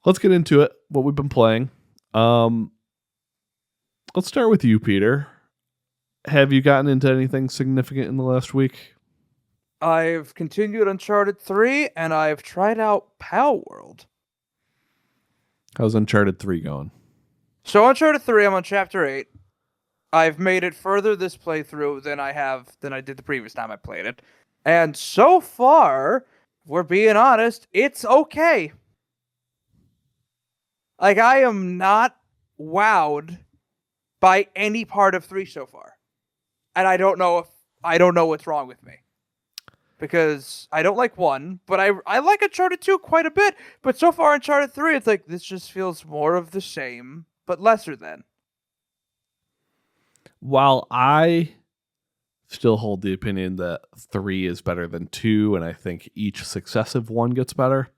let's get into it. What we've been playing. Let's start with you, Peter. Have you gotten into anything significant in the last week? I've continued Uncharted 3, and I've tried out Pal World. How's Uncharted 3 going? So Uncharted 3, I'm on Chapter 8. I've made it further this playthrough than I did the previous time I played it. And so far, if we're being honest, it's okay. Like, I am not wowed by any part of 3 so far. And I don't know what's wrong with me. Because I don't like 1, but I like Uncharted 2 quite a bit. But so far Uncharted 3, it's like, this just feels more of the same, but lesser than. While I still hold the opinion that 3 is better than 2, and I think each successive one gets better,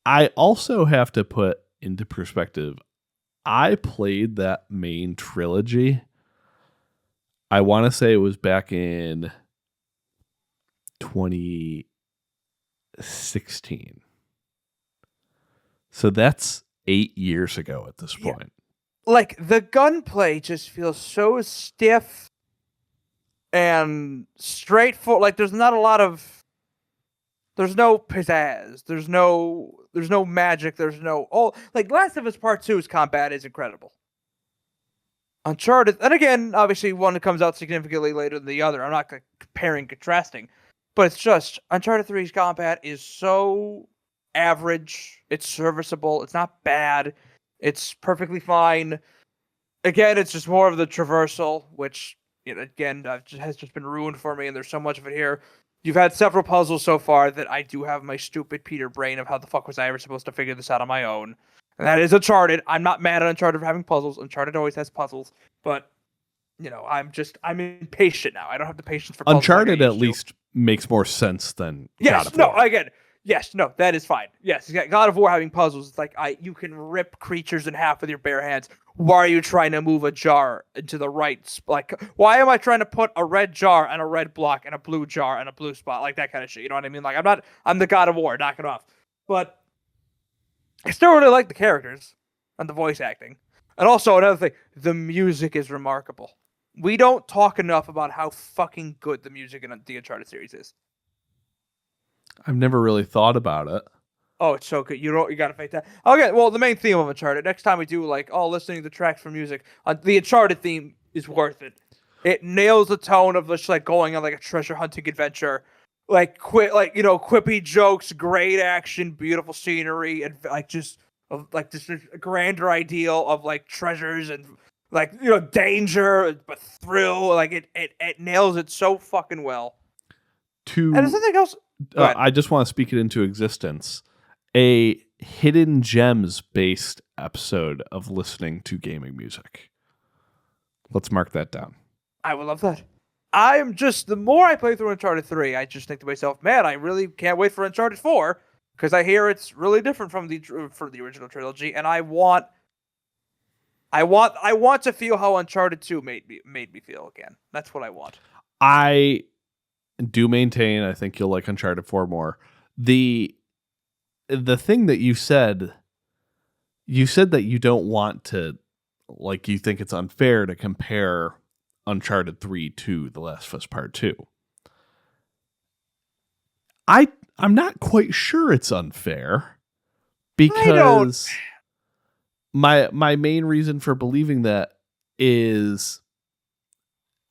I also have to put into perspective, I played that main trilogy. I want to say it was back in 2016. So that's 8 years ago at this point. Like, the gunplay just feels so stiff and straightforward. Like, there's not a lot of... There's no pizzazz. There's no magic. There's no... Oh, like, Last of Us Part 2's combat is incredible. Uncharted... And again, obviously, one comes out significantly later than the other. I'm not comparing, contrasting. But it's just... Uncharted 3's combat is so average. It's serviceable. It's not bad. It's perfectly fine. Again, it's just more of the traversal, which, again, has just been ruined for me, and there's so much of it here. You've had several puzzles so far that I do have my stupid Peter brain of how the fuck was I ever supposed to figure this out on my own. And that is Uncharted. I'm not mad at Uncharted for having puzzles. Uncharted always has puzzles. But, I'm impatient now. I don't have the patience for puzzles. Uncharted at least makes more sense than God of War. Yes, no, that is fine. Yes, God of War having puzzles. It's like, you can rip creatures in half with your bare hands. Why are you trying to move a jar into the right spot? Like, why am I trying to put a red jar and a red block and a blue jar and a blue spot? Like, that kind of shit. You know what I mean? Like, I'm the God of War. Knock it off. But I still really like the characters and the voice acting. And also, another thing, the music is remarkable. We don't talk enough about how fucking good the music in the Uncharted series is. I've never really thought about it. Oh, it's so good. You gotta fake that. Okay, well, the main theme of Uncharted. Next time we do listening to tracks for music, the Uncharted theme is worth it. It nails the tone of just like going on like a treasure hunting adventure, quippy jokes, great action, beautiful scenery, and just a grander ideal of like treasures and danger but thrill. Like it nails it so fucking well. And there's something else. I just want to speak it into existence. A hidden gems based episode of listening to gaming music. Let's mark that down. I would love that. The more I play through Uncharted 3, I just think to myself, man, I really can't wait for Uncharted 4 because I hear it's really different from the original trilogy, and I want to feel how Uncharted 2 made me feel again. That's what I want. I do maintain I think you'll like Uncharted 4 more. The thing that you said that you don't want to, like, you think it's unfair to compare Uncharted 3 to The Last of Us Part 2. I'm not quite sure it's unfair because my main reason for believing that is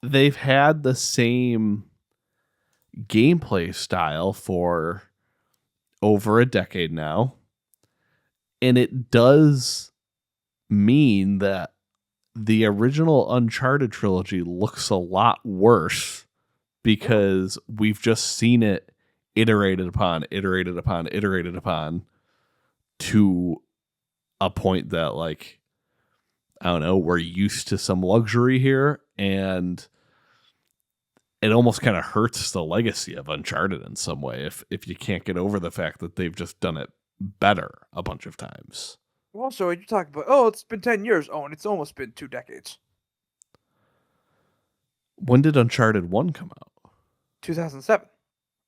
they've had the same gameplay style for over a decade now, and it does mean that the original Uncharted trilogy looks a lot worse because we've just seen it iterated upon to a point that, like, I don't know, we're used to some luxury here, and it almost kind of hurts the legacy of Uncharted in some way if you can't get over the fact that they've just done it better a bunch of times. Also, you talk about, it's been 10 years. Oh, and it's almost been 2 decades. When did Uncharted 1 come out? 2007.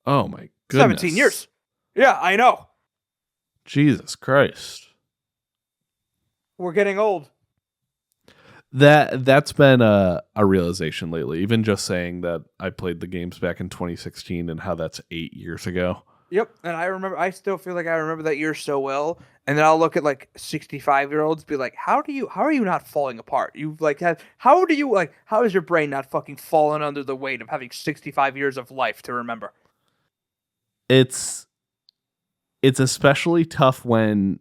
Oh my goodness. 17 years. Yeah, I know. Jesus Christ. We're getting old. That's been a realization lately. Even just saying that I played the games back in 2016 and how that's 8 years ago. Yep, and I still feel like I remember that year so well. And then I'll look at like 65-year-olds, be like, how are you not falling apart? How is your brain not fucking falling under the weight of having 65 years of life to remember? It's especially tough when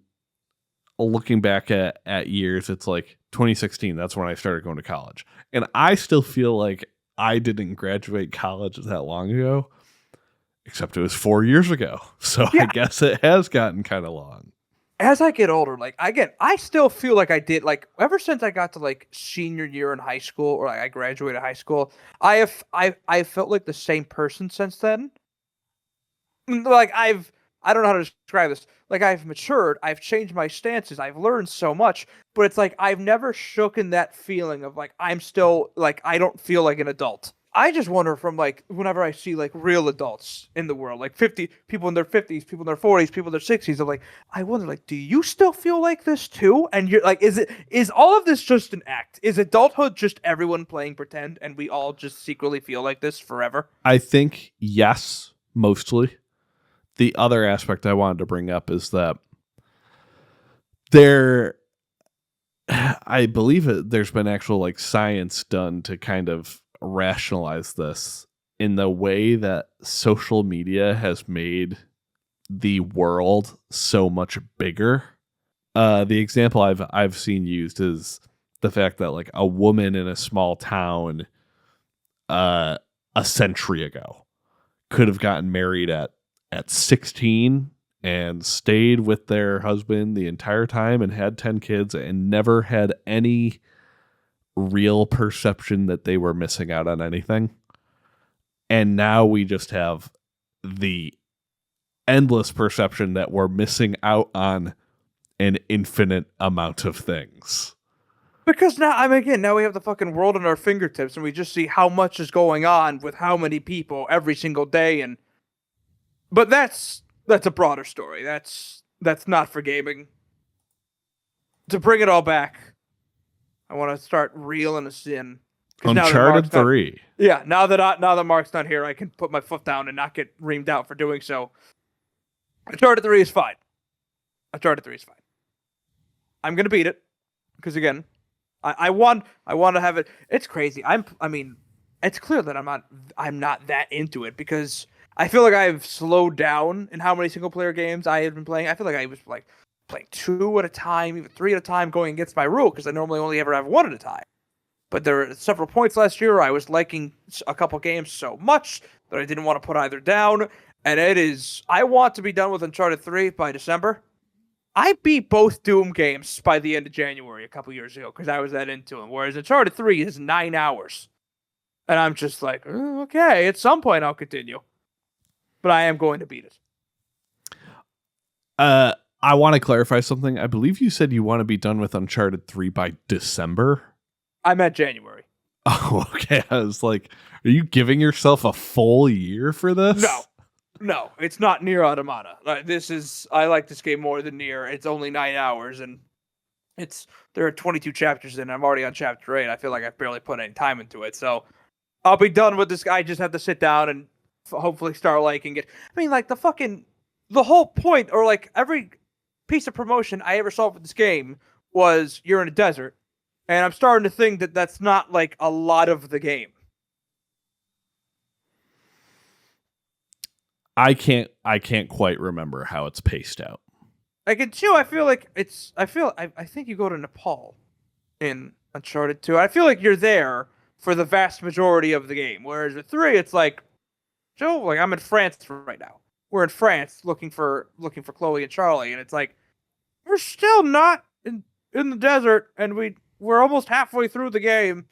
looking back at years. It's like 2016, that's when I started going to college. And I still feel like I didn't graduate college that long ago. Except it was 4 years ago. So yeah. I guess it has gotten kind of long. As I get older, like, again, I still feel like I did, like, ever since I got to, like, senior year in high school, or like I graduated high school, I felt like the same person since then. Like, I don't know how to describe this. Like, I've matured, I've changed my stances, I've learned so much, but it's like, I've never shooken that feeling of, like, I'm still, like, I don't feel like an adult. I just wonder from, like, whenever I see, like, real adults in the world, like 50 people in their 50s, people in their 40s, people in their 60s, I'm like, I wonder, like, do you still feel like this too? And you're like, is all of this just an act? Is adulthood just everyone playing pretend and we all just secretly feel like this forever? I think yes, mostly. The other aspect I wanted to bring up is that I believe there's been actual, like, science done to kind of rationalize this in the way that social media has made the world so much bigger. The example I've seen used is the fact that, like, a woman in a small town a century ago could have gotten married at 16 and stayed with their husband the entire time and had 10 kids and never had any real perception that they were missing out on anything. And now we just have the endless perception that we're missing out on an infinite amount of things. Because now we have the fucking world at our fingertips and we just see how much is going on with how many people every single day. But that's a broader story. That's not for gaming. To bring it all back, I want to start reeling us in. Uncharted 3. Yeah, now that Mark's not here, I can put my foot down and not get reamed out for doing so. Uncharted 3 is fine. I'm gonna beat it because, again, I want to have it. It's crazy. It's clear that I'm not that into it because I feel like I've slowed down in how many single player games I have been playing. I feel like I was like playing 2 at a time, even 3 at a time, going against my rule because I normally only ever have 1 at a time. But there were several points last year where I was liking a couple games so much that I didn't want to put either down. And I want to be done with Uncharted 3 by December. I beat both Doom games by the end of January a couple years ago because I was that into them. Whereas Uncharted 3 is 9 hours. And I'm just like, okay, at some point I'll continue. But I am going to beat it. I want to clarify something. I believe you said you want to be done with Uncharted 3 by December. I meant January. Oh, okay. I was like, are you giving yourself a full year for this? No, it's not Nier Automata. I like this game more than Nier. It's only 9 hours, and there are 22 chapters in. I'm already on chapter 8. I feel like I've barely put any time into it. So I'll be done with this. I just have to sit down and hopefully start liking it. I mean, like, the whole point, or like every piece of promotion I ever saw for this game was you're in a desert. And I'm starting to think that that's not, like, a lot of the game. I can't quite remember how it's paced out. Like, in 2, I think you go to Nepal in Uncharted 2. I feel like you're there for the vast majority of the game. Whereas with 3, it's like, Joe, like, I'm in France right now. We're in France looking for Chloe and Charlie, and it's like, we're still not in the desert, and we're almost halfway through the game.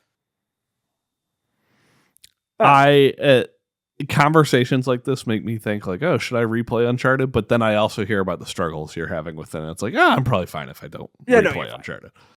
Conversations like this make me think, like, oh, should I replay Uncharted? But then I also hear about the struggles you're having with it, and it's like, I'm probably fine if I don't replay Uncharted.